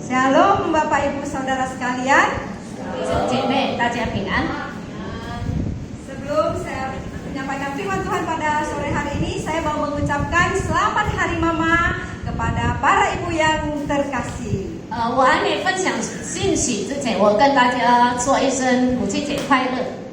Shalom Bapak Ibu Saudara sekalian. 姐妹，大家平安。 Sebelum saya menyampaikan firman Tuhan pada sore hari ini, saya mau mengucapkan selamat Hari Mama kepada para ibu yang terkasih. 我还没分享信息之前，我跟大家说一声母亲节快乐。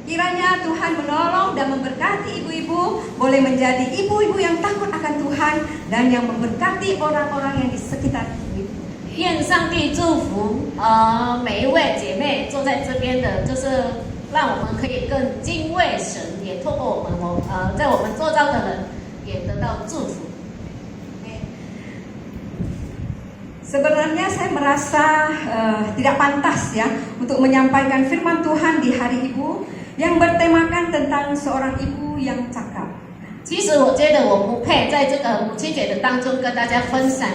Kiranya Tuhan menolong dan memberkati ibu-ibu, boleh menjadi ibu-ibu yang takut akan Tuhan dan yang memberkati orang-orang yang di sekitar ibu. 愿上帝祝福每一位姐妹坐在这边的，就是让我们可以更敬畏神，也透过我们在我们周遭的人也得到祝福。 Sebenarnya saya merasa tidak pantas ya untuk menyampaikan firman Tuhan di Hari Ibu yang bertemakan tentang seorang ibu yang cakap. 其实我觉得我不配在这个母亲节的当中跟大家分享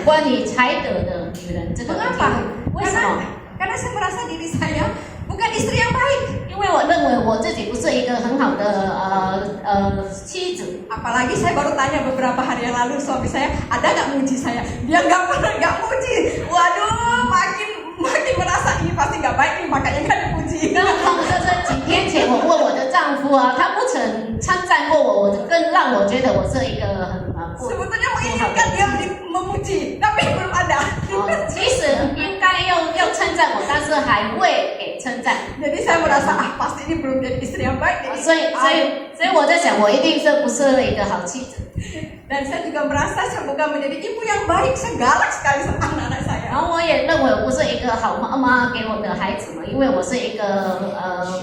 关于才德的女人这个题 Mengapa? 目。为什么？ Karena saya merasa diri saya bukan istri yang baik. 因为我认为我自己不是一个很好的妻子。 Apalagi saya baru tanya beberapa hari yang lalu suami saya ada nggak muji saya. Dia nggak muji. Waduh, makin merasa ini pasti nggak baik nih makanya nggak dipuji. 刚好就是几天前我问我的丈夫啊，他不曾称赞过我，更让我觉得我是一个很不 Sebetulnya 不好 menginginkan 的 dia memuji, tapi belum ada. 其实应该要称赞我，但是还未给称赞。 Jadi saya merasa pasti ini belum jadi istri yang baik. Jadi, 所以我在想，我一定是不是一个好妻子。 Dan saya juga merasa saya bukan menjadi ibu yang baik. Saya galak sekali sama anak-anak saya. 然后我也认为我不是一个好妈妈给我的孩子们，因为我是一个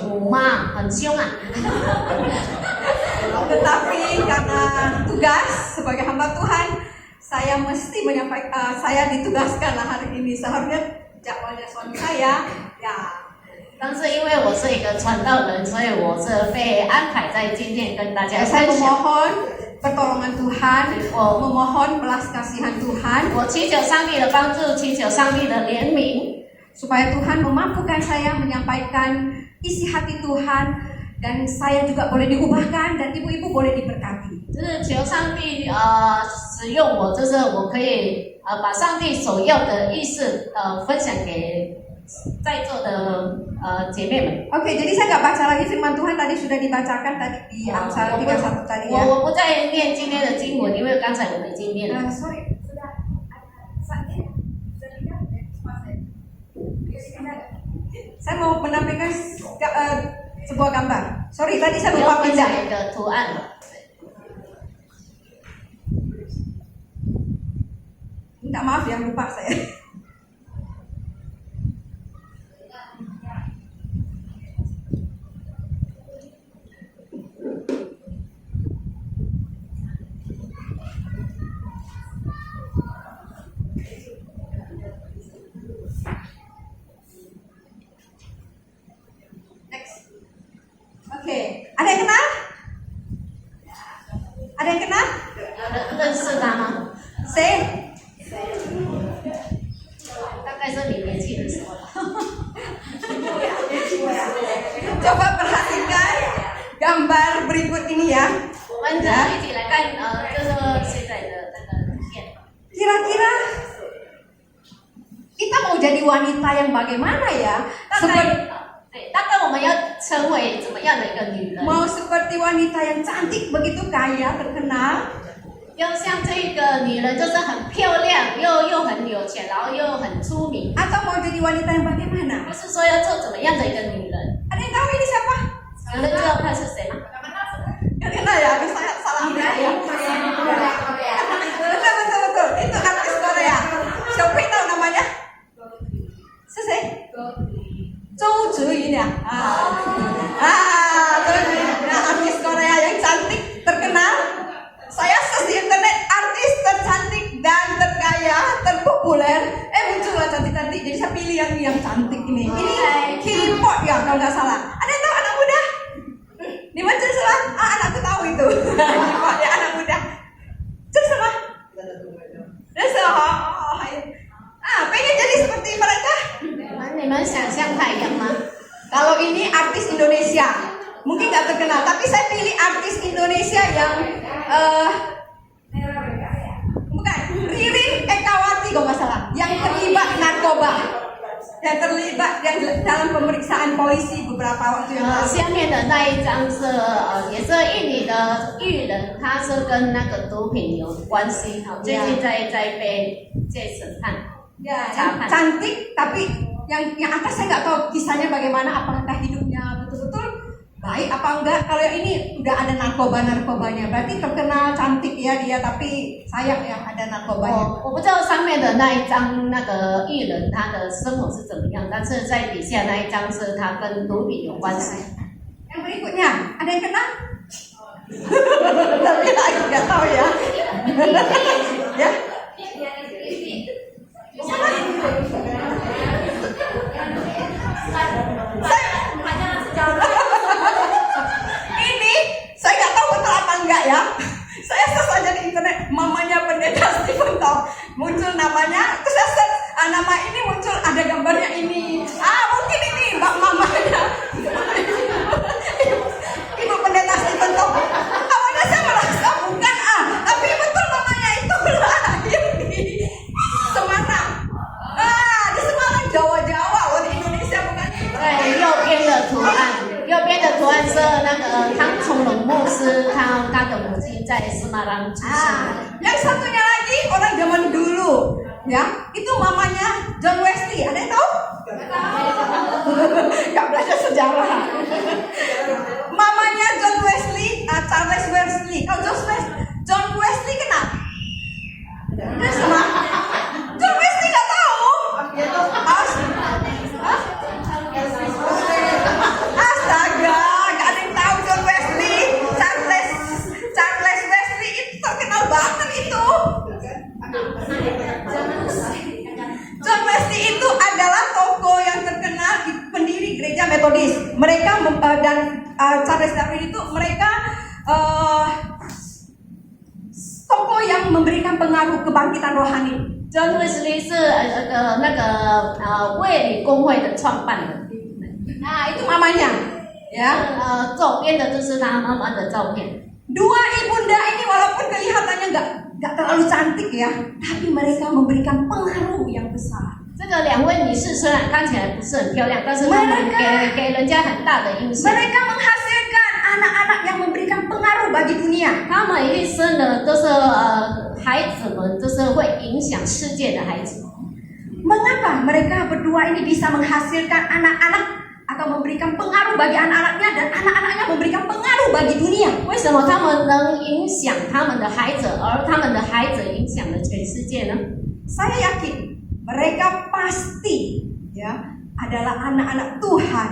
母妈，很凶啊。 Tetapi karena tugas sebagai hamba Tuhan, saya mesti menyampaikan, saya ditugaskan lah hari ini. Seharusnya jadwalnya suami saya, ya. 但是因为我是一个传道人，所以我是被安排在今天跟大家 Saya 分享。 memohon pertolongan Tuhan, memohon belas kasihan Tuhan, 我祈求上帝的帮助，祈求上帝的怜悯， supaya Tuhan memampukan saya menyampaikan isi hati Tuhan dan saya juga boleh diubahkan dan ibu-ibu boleh diberkati. 就是求上帝使用我，就是我可以把上帝所要的意思分享给在座的姐妹们。 Oke, jadi saya nggak baca lagi firman Tuhan tadi sudah dibacakan tadi di Amsal 31 tadi ya. 我不再念今天的经文，因为刚才我们已经念了。 Sorry, sudah saya mau menampilkan sebuah gambar. Sorry, tadi saya 我 lupa 要分享 pindah. 一个图案。 Minta maaf ya, lupa saya. Next. Oke, ada yang kenal? Ada yang kenal? 认识他吗？ Say. 大概是你年轻的时候了。 Coba perhatikan gambar berikut ini ya. 我们一起来看就是现在的这个影片。 Kira-kira kita mau jadi wanita yang bagaimana ya? 大概我们要成为怎么样的一个女人？ Mau seperti wanita yang cantik begitu kaya terkenal, 要像这个女人，就是很漂亮，又很有钱，然后又很出名。 atau mau jadi wanita yang bagaimana? 不是说要做怎么样的一个女人？ Ada yang tahu ini siapa? 有人知道她是谁吗？ Gak kenal ya? Ada saya salah lihat ya? Betul. Itu artis Korea. Siapa tahu namanya? Selesai? Zhou Ziyun ya? Zhou Ziyun. Nah, artis Korea yang cantik, terkenal. Saya search di internet artis tercantik dan terkaya, terpopuler. Muncullah cantik-cantik. Jadi saya pilih yang cantik ini. Ini K-pop ya kalau nggak salah. Ada yang tahu anak muda? Di mana salah? Anakku tahu itu. K-pop ya anak muda. Terus apa? Terus pengen jadi seperti mereka? 你们想像她一样吗？ Kalau ini artis Indonesia, mungkin nggak terkenal, tapi saya pilih artis Indonesia yang bukan Ririn Ekawati kalau yang terlibat dalam pemeriksaan polisi beberapa waktu yang lalu. 下面的那一张是也是印尼的艺人，他是跟那个毒品有关系，最近在被审判。 Ya, yang cantik tapi yang atas saya nggak tahu kisahnya bagaimana, apakah hidupnya betul-betul baik apa enggak. Kalau yang ini udah ada narkobanya, berarti terkenal cantik ya dia, tapi sayang yang ada narkobanya. 我不知道上面的那一张那个艺人他的生活是怎么样，但是在底下那一张是他跟毒品有关系。 Yang berikutnya, ada yang kenal? Tapi lagi nggak tahu ya. Ya. Ini saya nggak tahu betul apa enggak ya. Saya search aja di internet, mamanya pendeta Stephen Tong, muncul namanya, terus saya search nama ini muncul ada gambarnya ini. Mungkin ini mbak mamanya ibu pendeta Stephen Tong. Awalnya saya merasa bukan tapi betul mamanya itu lahir di Semarang. Di Semarang Jawa, di Indonesia bukan. 对，右边的图案是那个汤崇龙牧师，他的母亲在斯马兰出生。 Yang satunya lagi orang zaman dulu, ya, itu mamanya John Wesley. Ada yang tahu? Gak belajar sejarah. Mamanya John Wesley, Charles Wesley. Kalau John Wesley kenal? Dia sama? John Wesley gak tahu? Astaga, gak ada yang tahu John Wesley. Charles Wesley itu terkenal banget itu. John Wesley itu adalah tokoh yang terkenal, pendiri gereja Metodis. Mereka dan Charles Darwin itu mereka tokoh yang memberikan pengaruh kebangkitan rohani. John Wesley 是那个卫理公会的创办人。 Nah, itu mamanya, ya. 左边的就是他妈妈的照片。 Dua ibunda ini walaupun kelihatannya nggak terlalu cantik ya, tapi mereka memberikan pengaruh yang besar. 这个两位女士虽然看起来不是很漂亮，但是她们给人家很大的影响。 Mereka menghasilkan anak-anak yang memberikan pengaruh bagi dunia. 他们一生呢都是孩子们，就是会影响世界的孩子。 Mengapa mereka berdua ini bisa menghasilkan anak-anak atau memberikan pengaruh bagi anak-anaknya dan anak-anaknya memberikan pengaruh bagi dunia? 为什么他们能影响他们的孩子，而他们的孩子影响了全世界呢？ Saya yakin mereka pasti ya adalah anak-anak Tuhan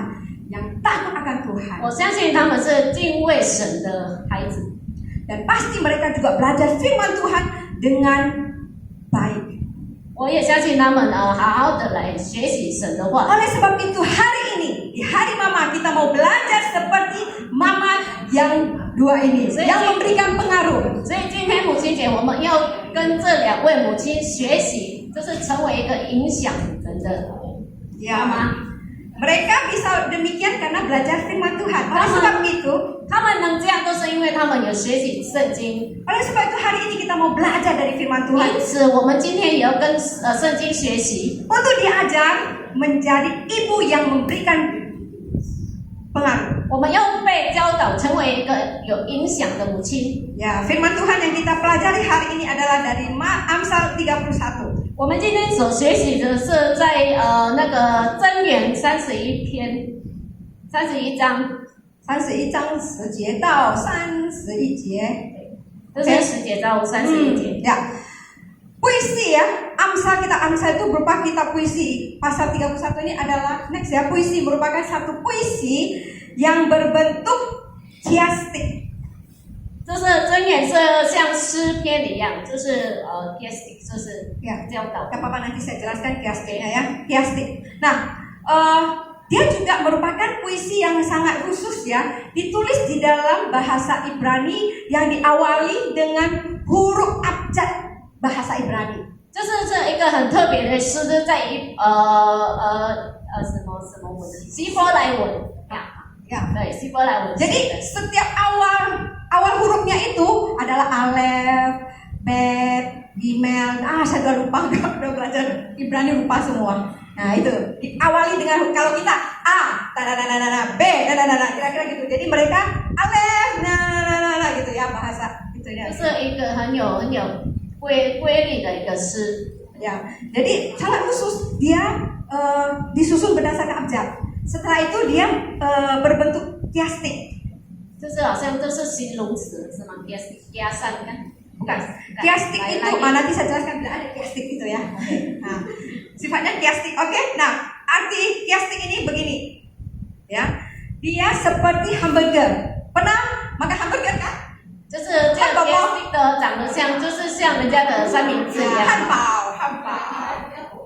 yang takut akan Tuhan. 我相信他们是敬畏神的孩子， Dan pasti mereka juga belajar firman Tuhan dengan baik. 我也相信他们好好的来学习神的话。 Oleh sebab itu hari ini di hari Mama kita mau belajar seperti Mama yang dua ini yang memberikan pengaruh. 所以今天母亲节我们要跟这两位母亲学习，就是成为一个影响人的妈妈。 Mereka bisa demikian karena belajar firman Tuhan. Oleh sebab itu, 他们能这样都是因为他们有学习圣经。 oleh sebab itu hari ini kita mau belajar dari firman Tuhan 因此，我们今天也要跟圣经学习， untuk diajar menjadi ibu yang memberikan pengaruh. 我们要被教导成为一个有影响的母亲。 Ya, firman Tuhan yang kita pelajari hari ini adalah dari Amsal 31. 我们今天所学习的是在那个箴言31篇31章31章10节到31节。就是10节到31节。 Ya. Puisi ya, Amsal itu berupa kitab puisi. Pasal 31 ini adalah next ya, puisi merupakan satu puisi yang berbentuk kiastik. 就是箴言是像诗篇一样，就是kiastik， 就是教导。 Gak apa-apa nanti saya jelaskan kiastiknya ya, kiastik. Nah, dia juga merupakan puisi yang sangat khusus ya, ditulis di dalam bahasa Ibrani yang diawali dengan huruf abjad bahasa Ibrani. 就是这一个很特别的诗，是在什么文？希伯来文呀，对，希伯来文。 Jadi setiap awal hurufnya itu adalah alef, bet, Gmail, saya udah lupa, udah belajar Ibrani lupa semua. Nah itu diawali dengan kalau kita A, B, kira-kira gitu. Jadi mereka alef, gitu ya bahasa gitu ya. 这是一个很有规律的一个诗。 Ya, jadi sangat khusus dia disusun berdasarkan abjad. Setelah itu dia berbentuk kiastik. 就是好像都是形容词是吗？加上kan? Bukan. Kiastik itu nanti saya jelaskan bila ada kiastik itu ya. Nah, sifatnya kiastik. Oke. Nah, arti kiastik ini begini. Ya. Dia seperti hamburger. Pernah makan hamburger kan? 就是这个 plastic 的长得像，就是像人家的三明治一样。汉堡。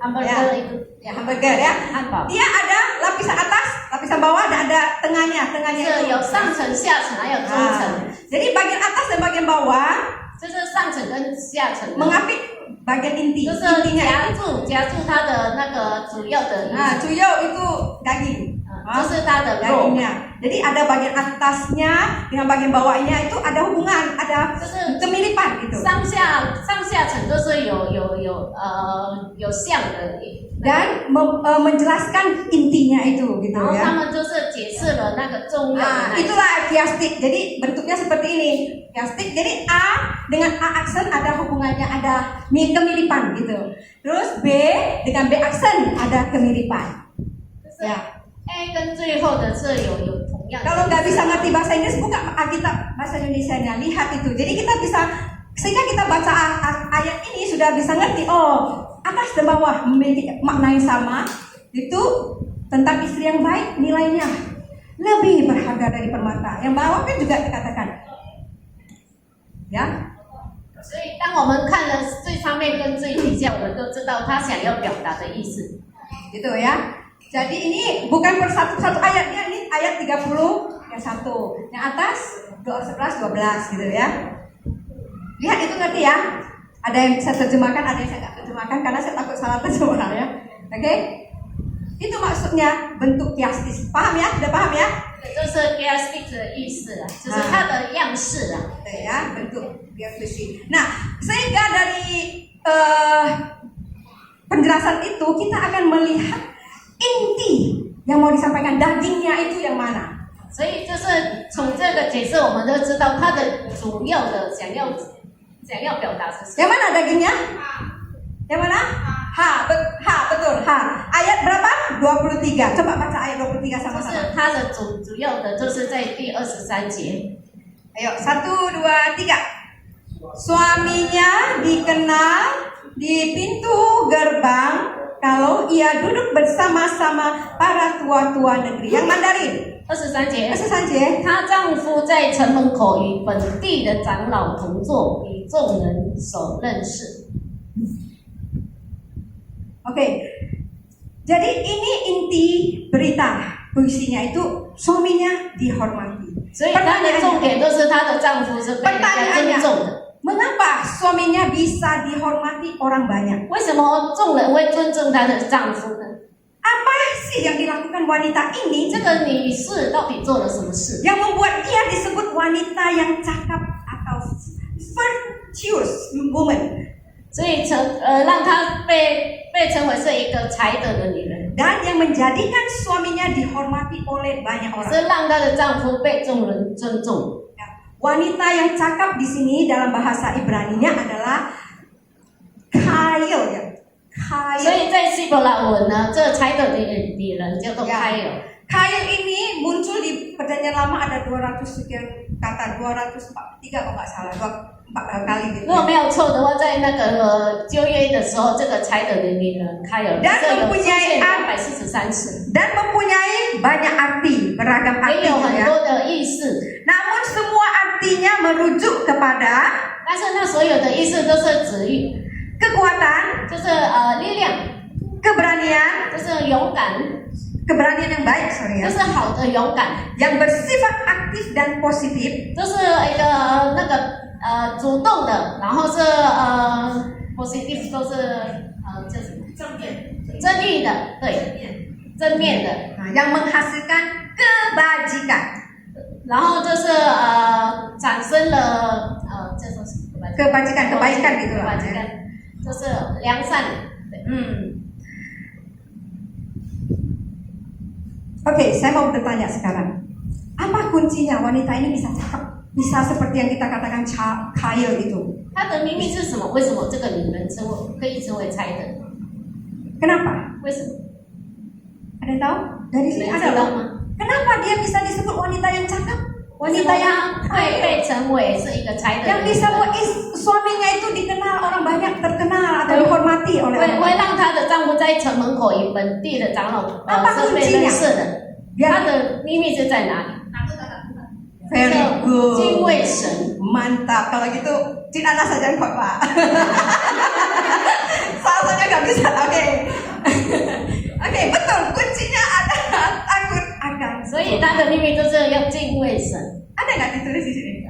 hamburger itu ya hamburger ya. 汉堡。 Dia ada lapisan atas, lapisan bawah, dan ada tengahnya. 是有上层、下层，还有中层。 Jadi bagian atas dan bagian bawah 就是上层跟下层。 mengapit bagian inti. 就是 intinya 夹住它的那个主要的。主要itu daging. 就是它的肉。 dagingnya. Jadi ada bagian atasnya dengan bagian bawahnya itu ada hubungan, ada kemiripan gitu. 上下层都是有像的。 Dan menjelaskan intinya itu gitu 然后 ya. 他们就是解释了那个重要的。 Itulah kiastik. Jadi bentuknya seperti ini. Kiastik. Jadi A dengan A aksen ada hubungannya, ada kemiripan gitu. Terus B dengan B aksen ada kemiripan. Ya. A 跟最后的是有同样。 Kalau nggak bisa ngerti bahasa Inggris, buka Alkitab bahasa Indonesianya, lihat itu. Jadi kita bisa, sehingga kita baca ayat ini sudah bisa ngerti. Oh, atas dan bawah memiliki makna yang sama. Itu tentang istri yang baik, nilainya lebih berharga dari permata. Yang bawah kan juga dikatakan, ya. 所以当我们看了最上面跟最底下，我们都知道他想要表达的意思。 Gitu ya. Jadi ini bukan per satu ayatnya, ini ayat 30 yang satu, yang atas 11, 12 gitu ya. Lihat itu ngerti ya. Ada yang bisa terjemahkan, ada yang saya nggak terjemahkan karena saya takut salah terjemah ya. Oke? Itu maksudnya bentuk kiastis. Paham ya? Sudah paham ya? 就是 kiastik 的意思啊，就是它的样式啊。 Ya, bentuk kiastis. Nah, sehingga dari penjelasan itu kita akan melihat inti yang mau disampaikan, dagingnya itu yang mana. 所以就是从这个解释，我们就知道它的主要的想要表达是什么。 Yang mana dagingnya? Yang mana? Betul. Ayat berapa? 23. Coba baca ayat 23 就 sama-sama. 是它的主要的就是在第23节。 Ayo, 1, 2, 3. Suaminya dikenal di pintu gerbang kalau ia duduk bersama-sama para tua-tua negeri. Yang Mandarin. 23节， 23节。 她丈夫在城门口与本地的长老同坐，与众人所认识。 Oke. Jadi ini inti berita puisinya itu suaminya dihormati. 所以她的重点就是她的丈夫是被人家尊重的。 Mengapa suaminya bisa dihormati orang banyak? 为什么众人会尊重她的丈夫呢？ Apa sih yang dilakukan wanita ini 这个女士到底做了什么事？ yang membuat dia disebut wanita yang cakap atau virtuous woman? 所以让她被称为是一个才德的女人， Dan yang menjadikan suaminya dihormati oleh banyak orang. 是让她的丈夫被众人尊重。 Wanita yang cakap di sini dalam bahasa Ibraninya adalah Kail ya. 所以在希伯来文呢，这才德的女人叫做开尔。 Kail ini muncul di Perjanjian Lama ada 200 sekian kata, 243 kalau nggak salah, 4 kali gitu. 如果没有错的话，在那个旧约的时候，这个才德的女人开尔，这有出现243次， Dan mempunyai banyak arti, beragam 也有 arti 很 ya. 多的意思。 Namun semua artinya merujuk kepada 但是那所有的意思都是指喻， kekuatan, 就是力量， keberanian, 就是勇敢， keberanian yang baik, sorry 就 ya, 是好的勇敢， yang bersifat aktif dan positif, 就是一个那个主动的，然后是positive 都是就是正义的，对，正面的， yang menghasilkan kebajikan, 然后就是产生了叫做什么？ kebajikan, kebaikan gitu lah. kebajikan 就是良善。对， Oke, saya mau bertanya sekarang. Apa kuncinya wanita ini bisa cakep? Bisa seperti yang kita katakan kaya itu. 它的秘密是什么？为什么这个女人可以成为才的？ Kenapa? 为什么？ Ada yang tahu? Dari sini 你们 ada 知道 loh. 吗？ Kenapa dia bisa disebut wanita yang cakep? 为什 Wanita 么 yang 她会被称为是一个才的 yang 女 bisa 人？ buat suaminya itu dikenal orang banyak, terkenal atau dihormati oleh 会 orang 会 banyak. 让她的丈夫在城门口以本地的长老是被认识的。 Biar 她的秘密是在哪里？ very 敬 good. 畏神。 Mantap. Kalau gitu Cik Nana saja yang khotbah. Salsanya nggak bisa. Oke. Oke, betul. Kuncinya adalah takut akan. 所以她的秘密就是要敬畏神。 Ada nggak ditulis di sini?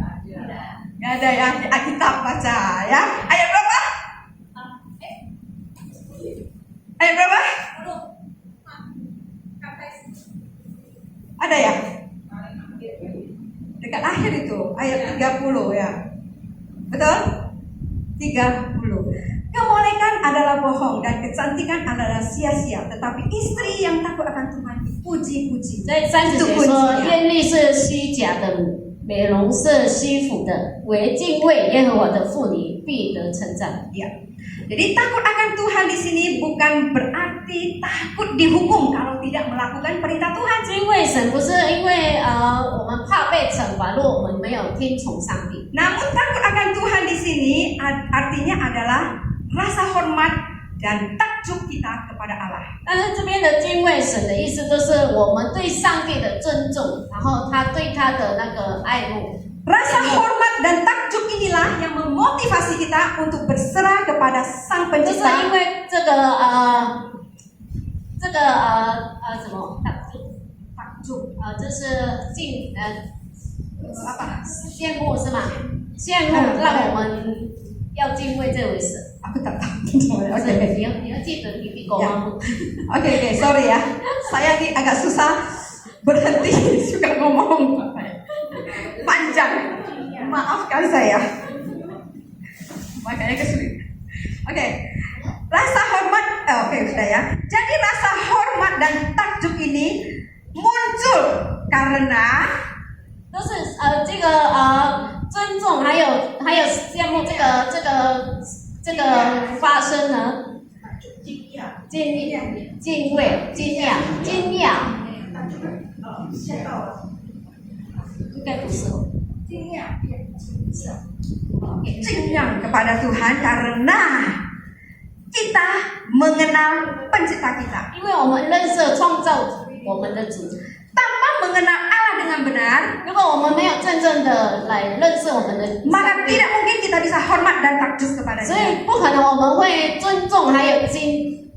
Nggak ada ya. Di Alkitab baca ya. Ayat berapa? Ayat berapa? Ada ya? Dekat akhir itu ayat 30 ya. Betul? 30. Kemolekan adalah bohong dan kecantikan adalah sia-sia, tetapi istri yang takut akan Tuhan dipuji-puji. 在30节说，艳丽是虚假的，美容是虚浮的，唯敬畏耶和华的妇女必得称赞。 Ya. Jadi takut akan Tuhan di sini bukan berarti takut dihukum kalau tidak melakukan perintah Tuhan. 敬畏神不是因为我们怕被惩罚，如果我们没有听从上帝。 Namun takut akan Tuhan di sini artinya adalah rasa hormat dan takjub kita kepada Allah. 但是这边的敬畏神的意思，就是我们对上帝的尊重，然后他对他的那个爱慕。 Rasa hormat dan takjub inilah yang memotivasi kita untuk berserah kepada Sang 就是因 Pencipta. 为什么takjub 就是羡慕是吗？羡慕让我们要敬畏这位神。 Aku tak tahu. 而 Oke, 且你要记得你比狗吗？ oke, sorry ya. Saya ini agak susah berhenti suka ngomong panjang. Maafkan saya. Makanya kesulitan. Oke. Rasa hormat, oke sudah ya. Jadi rasa hormat dan takjub ini muncul karena 就是这个尊重还有羡慕这个发生呢，敬畏、惊讶，应该不是哦。 Cingyang kepada Tuhan karena kita mengenal pencipta kita. 因为我们认识创造我们的主， Tanpa mengenal Allah dengan benar, 如果我们没有真正的来认识我们的 maka tidak mungkin kita bisa hormat dan takjub kepada 所 Dia. 以不可能我们会尊重还有敬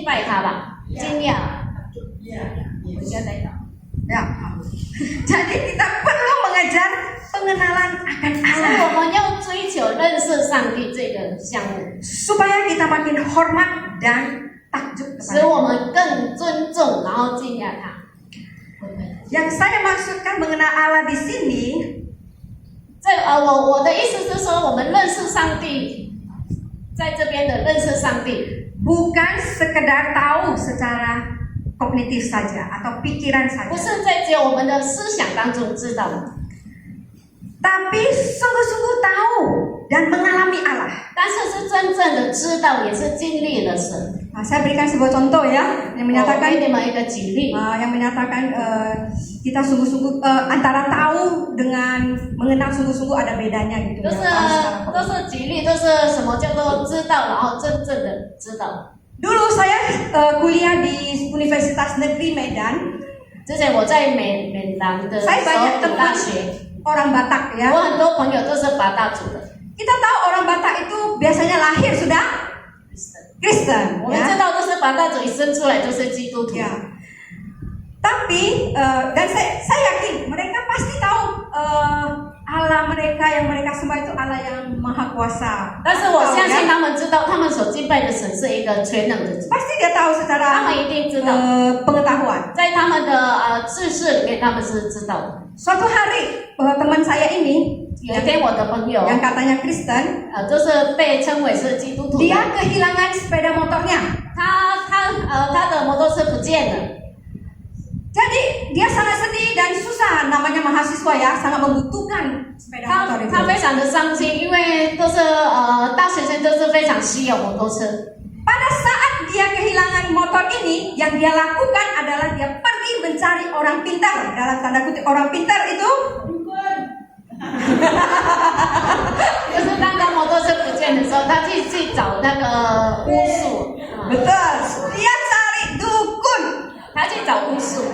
拜他吧，惊讶。我现在在 Ya. Jadi kita perlu mengajar pengenalan akan 所以 Allah 我们要追求认识上帝这个项目， supaya kita makin hormat dan takjub 使 kepada 我 Dia. 们更尊重，然后敬仰他。 Yang saya maksudkan mengenal Allah di sini 我的意思是说，我们认识上帝，在这边的认识上帝， bukan sekedar tahu secara kognitif saja atau pikiran 不 saja, 是在只有我们的思想当中知道， tapi sungguh-sungguh tahu dan mengalami Allah. 但是是真正的知道，也是经历了神。 Nah, saya berikan sebuah contoh ya, yang 我 menyatakan 给你们一个举例， kita sungguh-sungguh antara tahu dengan mengenal sungguh-sungguh ada bedanya gitu. 都是 ya, tahu secara 都 kognitif. 是举例，都是什么叫做知道，然后真正的知道。 Dulu saya kuliah di Universitas Negeri Medan, 之前我在闽南的 saya 首 banyak 府大 teman 学， orang Batak ya. 我很多朋友都是八大族的。 Kita tahu orang Batak itu biasanya lahir sudah Kristen 我们 ya. 知道都是八大族一生出来就是基督徒， Ya. Tapi dan saya yakin mereka pasti tahu Allah mereka yang mereka sembah itu Allah yang maha kuasa. 但是我相信 Tahu, ya? 他们知道，他们所敬拜的神是一个全能的主， Pasti dia tahu 他 secara 们一定知道， pengetahuan. 在他们的知识里面他们是知道的。 Suatu hari teman saya ini 有一天我的朋友 yang katanya Kristen, 就是被称为是基督徒的， dia kehilangan sepeda motornya. 他的摩托车不见了， Jadi dia sangat sedih dan susah. Namanya mahasiswa ya, sangat membutuhkan sepeda motor 他 itu. 非常的伤心，因为都是大学生都是非常稀有摩托车。 Pada saat dia kehilangan motor ini, yang dia lakukan adalah dia pergi mencari orang pintar. Dalam tanda kutip orang pintar itu 就是当他摩托车不见的时候，他去找那个巫术， betul, dia cari dukun. 他去找巫术。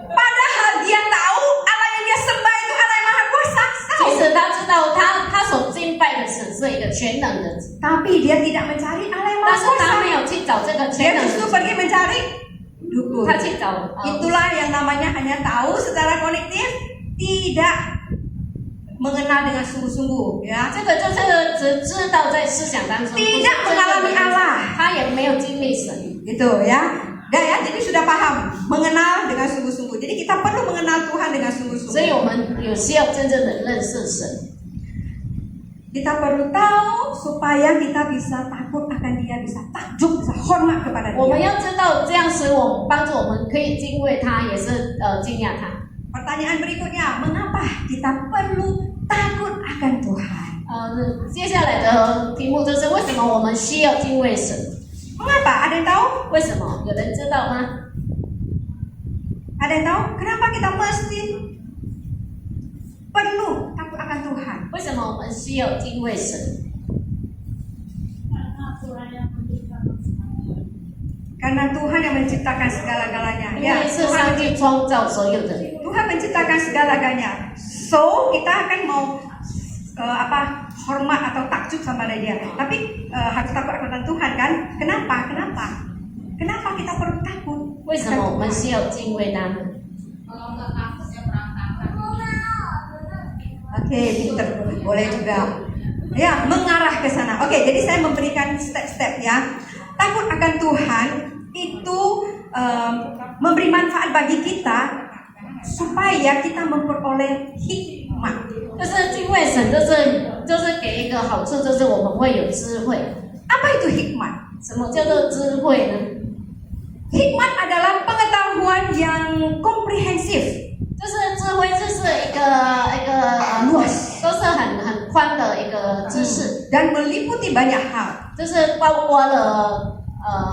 Padahal dia tahu Allah yang dia sembah itu Allah yang maha kuasa. 其实他知道他所敬拜的神是一个全能的， Tapi dia tidak mencari Allah yang 但 maha 是他 kuasa. 没有去找这个 Dia 全能 justru 的神， pergi mencari dukun. 他去找Itulah yang namanya hanya tahu secara kognitif, tidak mengenal dengan sungguh-sungguh, ya. 这个就是只知道在思想当中， Tidak mengalami Allah, 他也没有经历神。 gitu ya. Dah ya, jadi sudah paham mengenal dengan sungguh-sungguh. Jadi kita perlu mengenal Tuhan dengan 所以 sungguh-sungguh. 我们有需要真正的认识神， Kita perlu tahu supaya kita bisa takut akan Dia, bisa takjub, bisa hormat kepada 我们 Dia. 要知道这样使我帮助我们可以敬畏他，也是敬仰他。 Pertanyaan berikutnya, mengapa kita perlu takut akan Tuhan? 接下来的题目就是为什么我们需要敬畏神？ Mengapa? Ada yang tahu? 为什么？有人知道吗？ Ada yang tahu? Kenapa kita mesti perlu takut akan Tuhan? 为什么我们需要敬畏神？ Karena Tuhan yang menciptakan segala-galanya. 因为是上帝创造所有的， Tuhan menciptakan segala-galanya. So kita akan mau hormat atau takjub sama Dia. Tapi harus takut akan Tuhan kan? Kenapa? Kenapa kita perlu takut? 为什么我们需要敬畏他呢？ Oke, pinter, boleh juga. Ya, mengarah ke sana. Oke, jadi saya memberikan step-step ya. Takut akan Tuhan itu memberi manfaat bagi kita supaya kita memperoleh hikmat. 就是敬畏神，就是给一个好处，就是我们会有智慧。 Apa itu hikmat? 什么叫做智慧呢？ Hikmat adalah pengetahuan yang komprehensif. 就是智慧，就是一个luas 都是很宽的一个知识， dan meliputi banyak hal. 就是包括了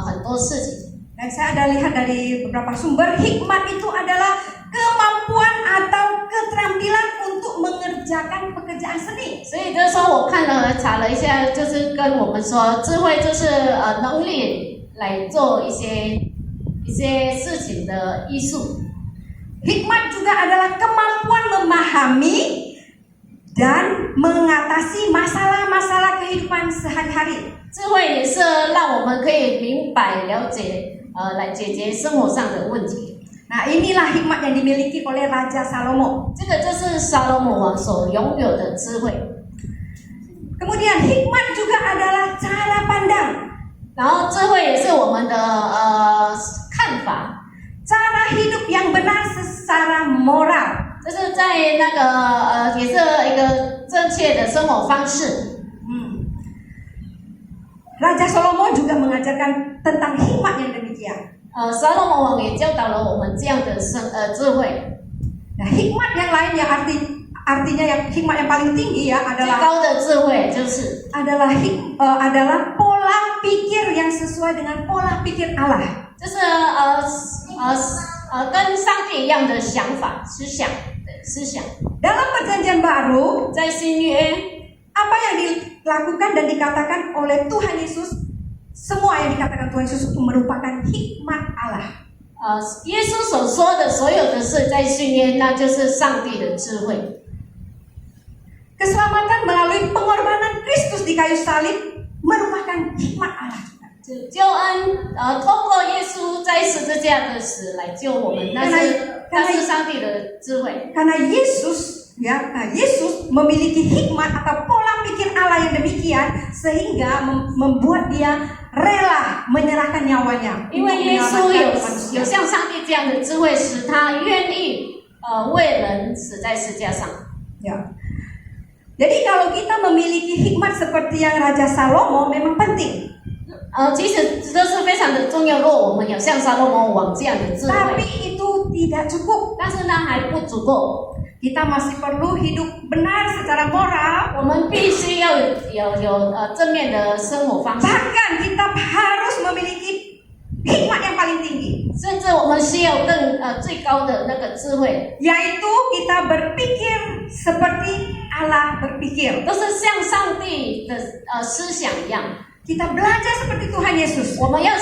很多事情。 Dan saya ada lihat dari beberapa sumber, hikmat itu adalah kemampuan atau keterampilan untuk mengerjakan pekerjaan seni. 所以就是说我查了一下，就是跟我们说，智慧就是能力来做一些事情的艺术。 Hikmat juga adalah kemampuan memahami dan mengatasi masalah-masalah kehidupan sehari-hari. 智慧也是让我们可以明白、了解，来解决生活上的问题。 Nah, inilah hikmat yang dimiliki oleh Raja Salomo. 这个就是撒罗摩王所拥有的智慧。 Kemudian hikmat juga adalah cara pandang. 然后智慧也是我们的看法。 Cara hidup yang benar secara moral. 就是在那个也是一个正确的生活方式。 Raja Salomo juga mengajarkan tentang hikmat yang demikian. 撒罗摩王也教导了我们这样的智慧。 Nah, hikmat yang lain yang artinya yang hikmat yang paling tinggi ya 最 adalah 高的智慧就是adalah pola pikir yang sesuai dengan pola pikir Allah. 就是跟上帝一样的想法、思想。 Dalam perjanjian baru, 在新约， apa yang dilakukan dan dikatakan oleh Tuhan Yesus, semua yang dikatakan Tuhan Yesus itu merupakan hikmat Allah. 耶稣所说的所有的事，在新约那就是上帝的智慧。 Keselamatan melalui pengorbanan Kristus di kayu salib merupakan hikmat Allah. 救恩，通过耶稣在十字架的死来救我们，那是上帝的智慧。 Karena Yesus memiliki hikmat atau pola pikir Allah yang demikian sehingga membuat dia rela menyerahkan nyawanya. 因为耶稣有像上帝这样的智慧，使他愿意为人死在十字架上。 Ya. Jadi kalau kita memiliki hikmat seperti yang Raja Salomo memang penting. 其实这是非常的重要。如果我们有像沙罗摩王这样的智 Tapi 慧， itu tidak cukup. 但是呢还不足够， Kita masih perlu hidup benar secara moral. 我们必须要有正面的生活方式， Bahkan kita harus memiliki hikmat yang paling tinggi, 甚至我们需要最高的那个智慧， yaitu kita berpikir seperti Allah berpikir. 都是像上帝的思想一样。 Kita belajar seperti Tuhan Yesus, 我们要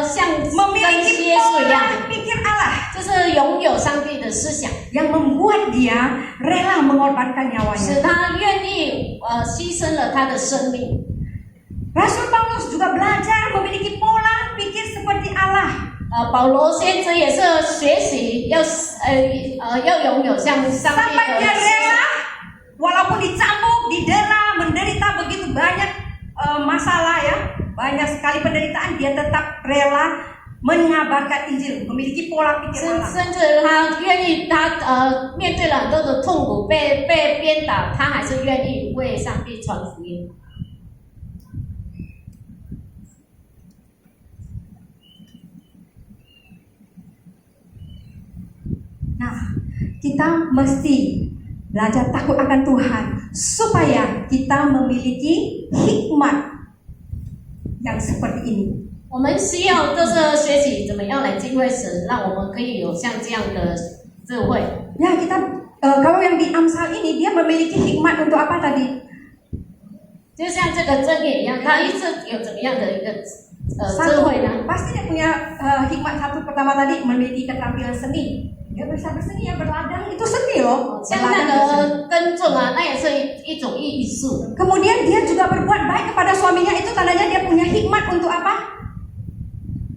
像跟 memiliki 耶稣一样， pola pikir Allah 就是拥有上帝的思想， yang membuat dia rela mengorbankan 使 nyawanya. 他愿意牺牲了他的生命。 Rasul Paulus juga belajar memiliki pola pikir seperti Allah. 保罗先知也是学习要拥有像上帝 Sampai 的 dia 思 rela, 想。 walaupun dicambuk, didera, menderita begitu banyak masalah ya, banyak sekali penderitaan, dia tetap rela mengabarkan Injil, memiliki pola pikir 甚 Allah. 甚至他愿意，面对了很多的痛苦，被鞭打，他还是愿意为上帝传福音。 Nah, kita mesti belajar takut akan Tuhan supaya kita memiliki hikmat yang seperti ini. 我们需要就是学习怎么样来敬畏神，让我们可以有像这样的智慧。 Ya, kita kalau yang di Amsal ini dia memiliki hikmat untuk apa tadi? 就像这个箴言一样，它一直有怎么样的一个智 Satu, 慧呢？ pasti dia punya hikmat satu pertama tadi memiliki keterampilan seni. Dia bisa berseni ya, berladang itu seni loh. 像那 Berladang itu seni. 个耕种啊，那也是一种艺术。 Kemudian dia juga berbuat baik kepada suaminya, itu tandanya dia punya hikmat untuk apa?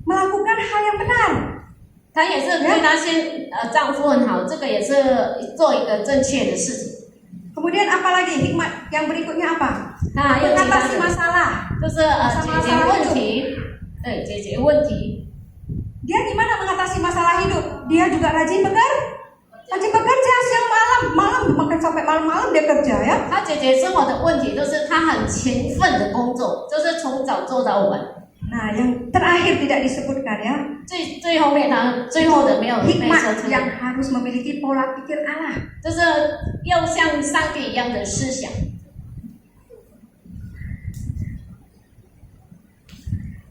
Melakukan hal yang benar. 她也是对她丈夫很好，这个也是做一个正确的事情。 Kemudian apa lagi hikmat yang berikutnya apa? 那还有其他 Mengatasi 的， masalah. 就是解决问题，对，解决问题。 Dia gimana mengatasi masalah hidup? Dia juga rajin bekerja siang malam bahkan sampai malam-malam dia kerja ya. 她解决生活的问题都是她很勤奋的工作，就是从早做到晚。 Nah, yang terakhir tidak disebutkan ya, 最后面她最后的没有说 hikmat 出 yang 来， harus memiliki pola pikir Allah. 就是要像上帝一样的思想。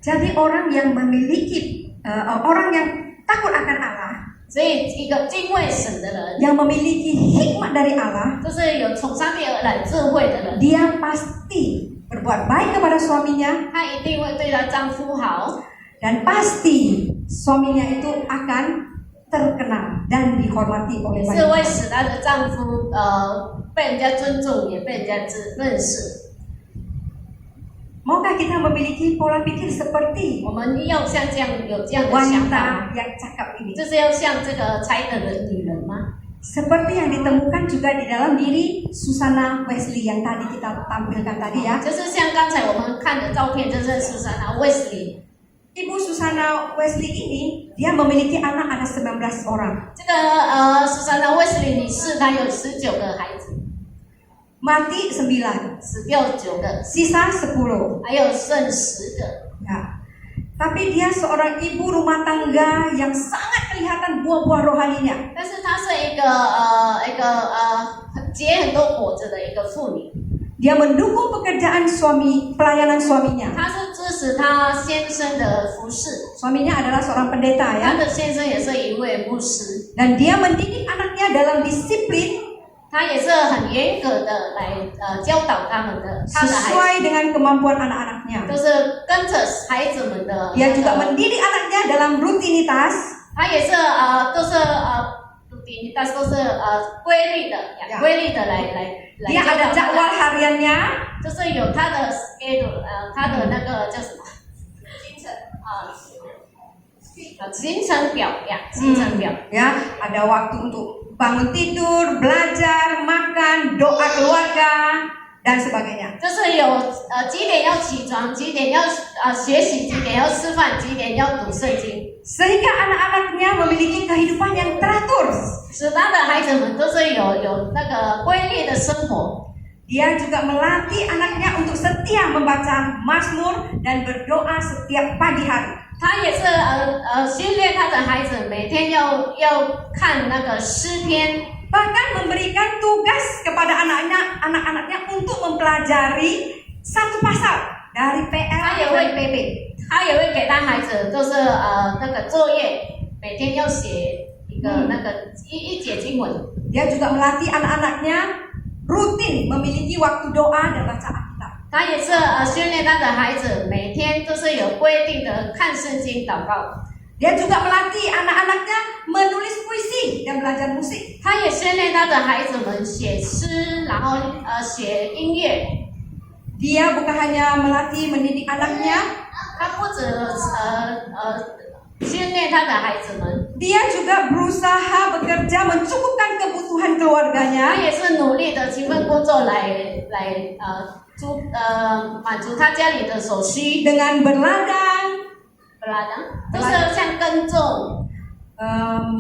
Jadi orang yang memiliki orang yang takut akan Allah, 所以一个敬畏神的人， yang memiliki hikmat dari Allah, 就是有从上帝而来智慧的人， dia pasti berbuat baik kepada suaminya 她一定会对她丈夫好， dan pasti suaminya itu akan terkenal dan dihormati oleh 是 banyak 会 orang. 使她的丈夫被人家尊重，也被人家认识。 Maukah kita memiliki pola pikir seperti 我们要像这样有这样的想法， wanita yang cakap ini? 就是要像这个才德的女人吗？ Seperti yang ditemukan juga di dalam diri Susana Wesley yang tadi kita tampilkan tadi ya. 就是像刚才我们看的照片，就是苏珊娜·卫斯理。 Ibu Susana Wesley ini dia memiliki anak ada 19 orang. 这个苏珊娜·卫斯理女士，她有19个孩子， Mati 9, 死掉9个， sisa 10. 还有剩10个。 Ya. Tapi dia seorang ibu rumah tangga yang sangat kelihatan buah-buah rohaninya. 但是她是一个结很多果子的一个妇女， Dia mendukung pekerjaan pelayanan suaminya. 她是支持她先生的服侍， Suaminya adalah seorang pendeta 她 ya. 的先生也是一位牧师， Dan dia mendidik anaknya dalam disiplin 她也是很严格的来教导他们的，她的孩子 sesuai dengan kemampuan anak-anaknya. 就是跟着孩子们的 Dia juga mendidik anaknya dalam rutinitas 他也是都是但是都是规律的，规律的来 dia 教 ada 导 jadwal 他， hariannya 就是有他的 schedule，他的那个叫什么？行程表呀，行程表。 ya, ada waktu untuk bangun tidur, belajar, makan, doa keluarga dan sebagainya. 就是有几点要起床，几点要学习，几点要吃饭，几点要读圣经， Sehingga anak-anaknya memiliki kehidupan yang teratur. 使他的孩子们都是有那个规律的生活。Dia juga melatih anaknya untuk setia membaca Mazmur dan berdoa setiap pagi hari. 他也是训练他的孩子每天要看那个诗篇， Bahkan memberikan tugas kepada anak-anaknya untuk mempelajari satu pasal dari PL dan PB. 他也会给他孩子就是那个作业，每天要写一个那个一节经文。 Dia juga melatih anak-anaknya rutin memiliki waktu doa dan baca Alkitab. 他也是训练他的孩子每天都是有规定的看圣经祷告。 Dia juga melatih anak-anaknya menulis puisi dan belajar musik. 他也训练他的孩子们写诗，然后写音乐。 Dia bukan hanya melatih mendidik anaknya, 他不止训练他的孩子们， dia juga berusaha bekerja mencukupkan kebutuhan 他 keluarganya 也是努力的勤奋工作来满足他家里的所需。 dengan berladang, 不啦的，就是像耕种，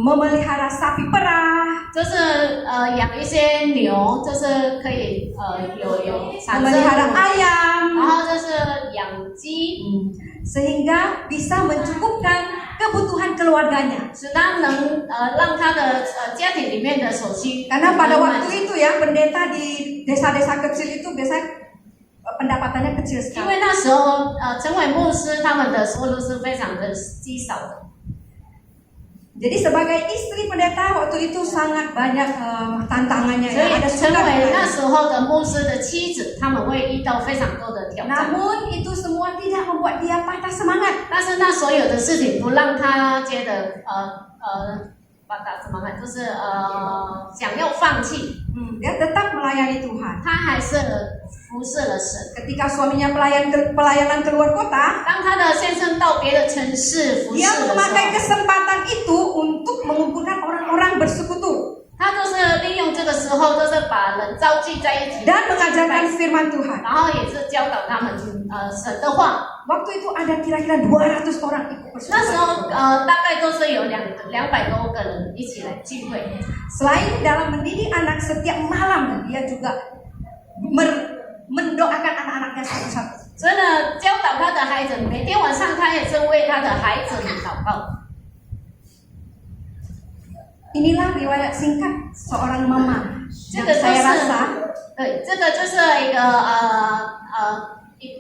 memelihara sapi perah, 就是养一些牛，就是可以有产生 memelihara 乳， ayam, 然后就是养鸡， sehingga bisa mencukupkan kebutuhan keluarganya. 使他能让他的家庭里面的所需。 Karena pada waktu itu ya pendeta di desa-desa kecil itu biasanya pendapatannya kecil 因 sekali. 为那时候陈伟牧师他们的收入是非常的稀少的。 Jadi sebagai istri pendeta waktu itu sangat banyak tantangannya 所 ya. 以 Ada 陈伟那 suka 时候的牧师的妻子，他们会遇到非常多的挑战。 Namun itu semua tidak membuat dia patah semangat. 但是那所有的事情不让他觉得把他怎么看，就是想要放弃， Dia tetap melayani Tuhan. 他还是服侍了神。 Ketika suaminya pelayanan keluar kota, 当他的先生到别的城市服侍 dia 的时 memakai 候， kesempatan itu untuk mengumpulkan orang-orang bersekutu 他就是利用这个时候，就是把人召集在一起， dan mengajarkan firman Tuhan. 然后也是教导他们神的话。 Waktu itu ada kira-kira 200 orang ikut 那时 bersekutu. 候大概都是有200多个人一起来聚会。 Selain dalam mendidik anak setiap malam, dia juga mendoakan anak-anaknya satu-satu. 所以呢，教导他的孩子，每天晚上他也是为他的孩子们祷告。 Inilah riwayat singkat seorang mama 这 yang 个就 saya 是 rasa 对，这个就是一个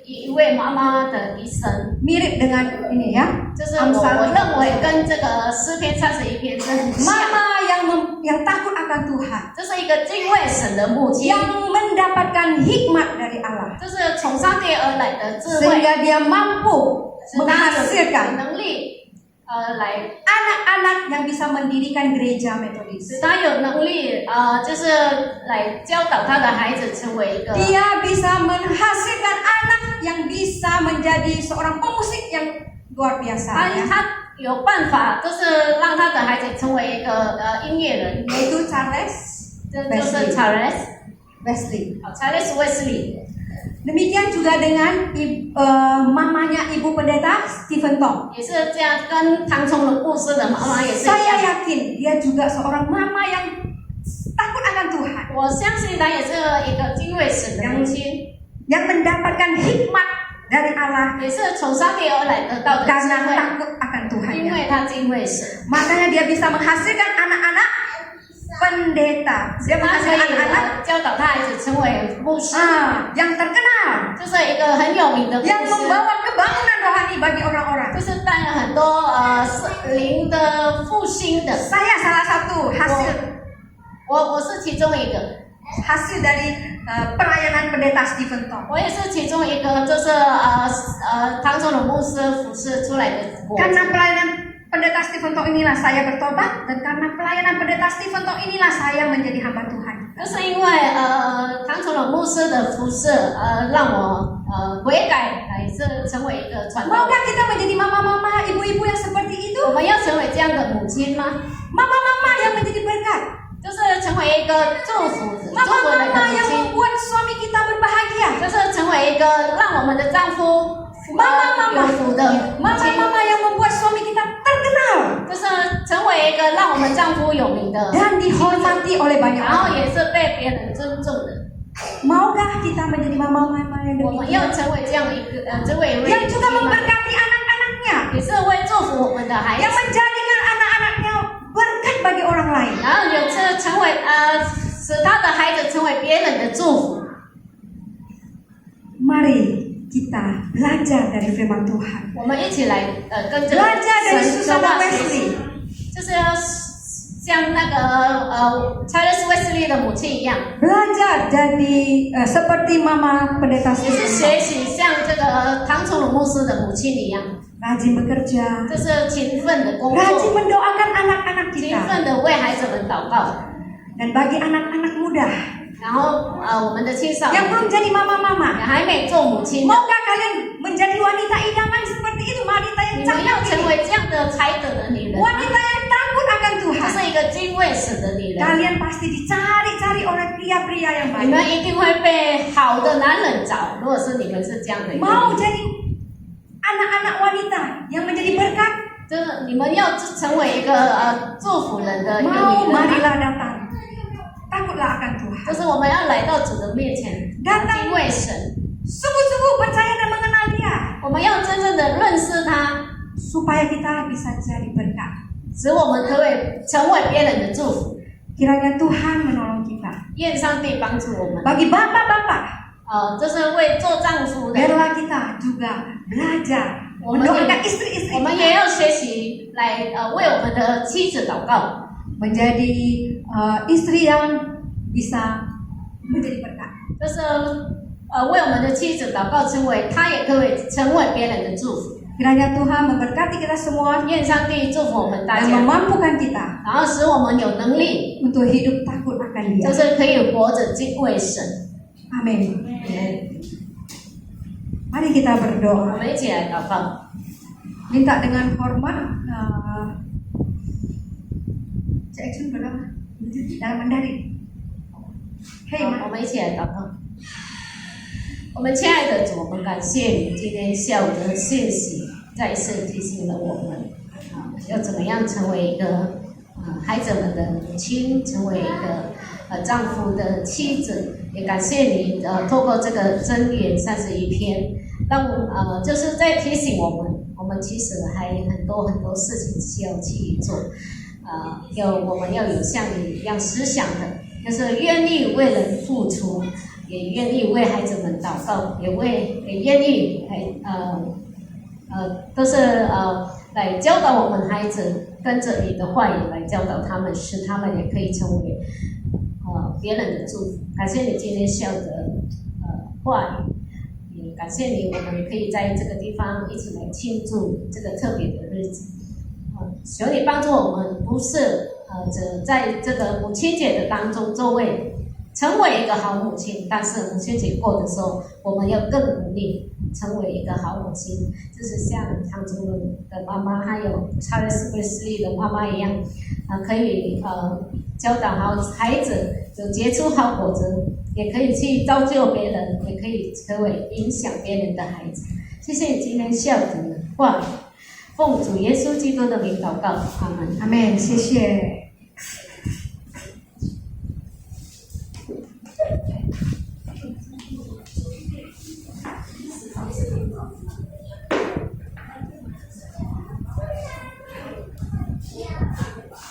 一位妈妈的一生， mirip dengan ini ya. 就是我认为跟这个诗篇31篇是很像， Mama yang takut akan Tuhan, 这是一个敬畏神的母亲， yang mendapatkan hikmat dari Allah, 就是从上帝而来的智慧， sehingga dia mampu 使他有 menghasilkan 能力来 anak-anak yang bisa mendirikan gereja Metodis. 使他有能力就是来教导他的孩子成为一个。 Dia bisa menghasilkan anak yang bisa menjadi seorang pemusik yang luar biasa. 他 Ya. 有办法，就是让他的孩子成为一个音乐人， Yaitu Charles 这就是 Charles Wesley. Wesley。 Demikian juga dengan mamanya ibu pendeta Stephen Tong. 也是这样，跟唐崇荣牧师的妈妈也是一 Saya 样。 yakin dia juga seorang mama yang takut akan Tuhan, 我相信她也是一个敬畏神的母亲， yang mendapatkan hikmat dari Allah 也是从上帝而来得到的智 karena 慧， takut akan Tuhan. 因 Ya. 为她敬畏神， Makanya dia bisa menghasilkan anak-anak pendeta. Dia 她可 menghasilkan 以 anak-anak 教导她孩子成为牧师， yang terkenal, 就是一个很有名的牧 yang 师， membawa kebangunan rohani bagi orang-orang. 就是带了很多灵的复兴的。 Saya salah satu hasil 我是其中一个。 dari pelayanan pendeta Stephen Tong. 我也是其中一个，就是唐崇荣牧师服侍出来的果子。 Karena pelayanan pendeta Stephen Tong inilah saya bertobat, dan karena pelayanan pendeta Stephen Tong inilah saya menjadi hamba Tuhan. 就是因为唐崇荣牧师的服侍，让我悔改，来是成为一个传道人。 Maukah kita menjadi mama-mama, ibu-ibu yang seperti itu? 我们要成为这样的母亲吗？ Mama-mama yang menjadi berkat. 就是成为一个祝福人的 Mama-mama 母 yang 亲， membuat suami kita berbahagia. 就是成为一个让我们的丈夫有福的母亲， Mama-mama yang membuat suami kita terkenal 就是成为一个让我们丈夫有名的， dan dihormati oleh banyak 然后 orang. 也是被别人尊重的。Maukah kita menjadi mama-mama yang 我们要 demikian? 成为这样一个这位 Yang juga 妈妈， memberkati anak-anaknya, 也是会祝福我们的孩 yang 子， menjadikan anak-anaknya berkat bagi orang lain. 然后有成为使他的孩子成为别人的祝福。 Mari kita belajar dari firman Tuhan. 我们一起来跟这个 Belajar dari 神的 Susana 话学 Wesley. 习，就是要像那个查尔斯威斯利的母亲一样， Belajar jadi seperti Mama Pendeta 也是 Susana. 学习像这个唐崇荣牧师的母亲一样， Rajin bekerja, 就是勤奋的工 rajin 作， mendoakan anak-anak 勤 kita. 奋的为孩子们祷告。 Dan bagi anak-anak muda 然后我们的青少 yang 年 belum jadi mama-mama, 还没做母亲的， maukah kalian menjadi wanita idaman seperti itu? Wanita yang 你们要 cantik 成 ini. 为这样的才德的女人， Wanita yang takut akan 这 Tuhan. 是一个敬畏神的女人。 Kalian pasti dicari-cari oleh pria-pria yang 你们 baik. 一定会被好的男人找。如果是你们是这样的一个 Mau 女人， jadi anak-anak wanita yang menjadi berkat? 就是你们要成为一个祝福人的一个 Mau 女人， marilah datang. Takutlah akan Tuhan. 就是我们要来到主的面前， Datang 敬畏神， sungguh-sungguh percaya dan mengenal Dia, 我们要真正的认识他， supaya kita bisa jadi berkat. 使我们可以成为别人的祝福。 Kiranya Tuhan menolong kita. 愿上帝帮助我们。 Bagi bapak-bapak, 就是为做丈夫的， biarlah kita juga belajar 我们 mendoakan 也 istri-istri 我们 kita 也要学习来为我们的妻子祷告， menjadi istri yang bisa menjadi berkat. 就是为我们的妻子祷告，成为她也可以成为别人的祝福。 Kiranya Tuhan memberkati kita semua 愿上帝祝福我们大 dan 家， memampukan kita 然后使我们有能力， untuk hidup takut akan 就 Dia. 是可以活着敬畏神。 Amin. Mari kita 我 berdoa. 们一起来祷告， Minta dengan hormat. Cik Eksun berdoa dalam Mandarin. Hei, 我们一起来祷告。我们亲爱的主，我们感谢你今天下午的信息，再一次提醒了我们要怎么样成为一个孩子们的母亲，成为一个丈夫的妻子。也感谢你透过这个箴言31篇，让就是在提醒我们其实还很多事情需要去做。我们要有像你一样思想的，就是愿意为人付出，也愿意为孩子们祷告，也愿意都是来教导我们孩子，跟着你的话语来教导他们，使他们也可以成为别人的祝福。感谢你今天笑的话语，也感谢你，我们可以在这个地方一起来庆祝这个特别的日子。求你帮助我们，不是在这个母亲节的当中成为一个好母亲，但是母亲节过的时候，我们要更努力成为一个好母亲，就是像唐崇荣的妈妈，还有查尔斯威斯利的妈妈一样，可以教导好孩子，有结出好果子，也可以去造就别人，也可以成为影响别人的孩子。谢谢你今天笑的话语，奉主耶稣基督的名祷告，阿门。 Amin. 谢谢